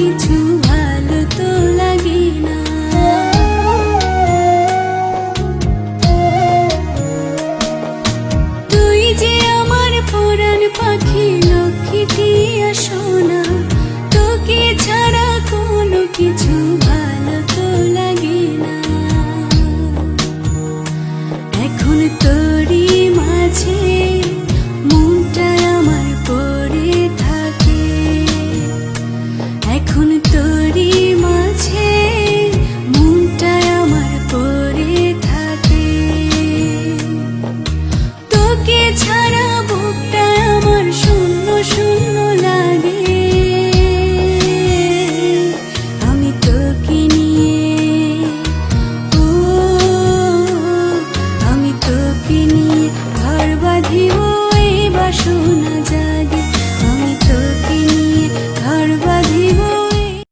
কিছু ভালো তো লাগে না। তুই যে আমার পরাণ পাখি, লক্ষ্মী টিয়া সোনা, তোকে ছাড়া কোনো কিছু ভালো তো লাগে না। এখন তোরই মাঝে মনটা আমার পড়ে থাকে, এখন তোরই মাঝে মনটা আমার পড়ে থাকে। তোকে ছাড়া বুকটা আমার শূন্য শূন্য লাগে। আমি তোকে নিয়ে, ও আমি তোকে নিয়ে ঘর বাঁধিব এই বাসনা যায়।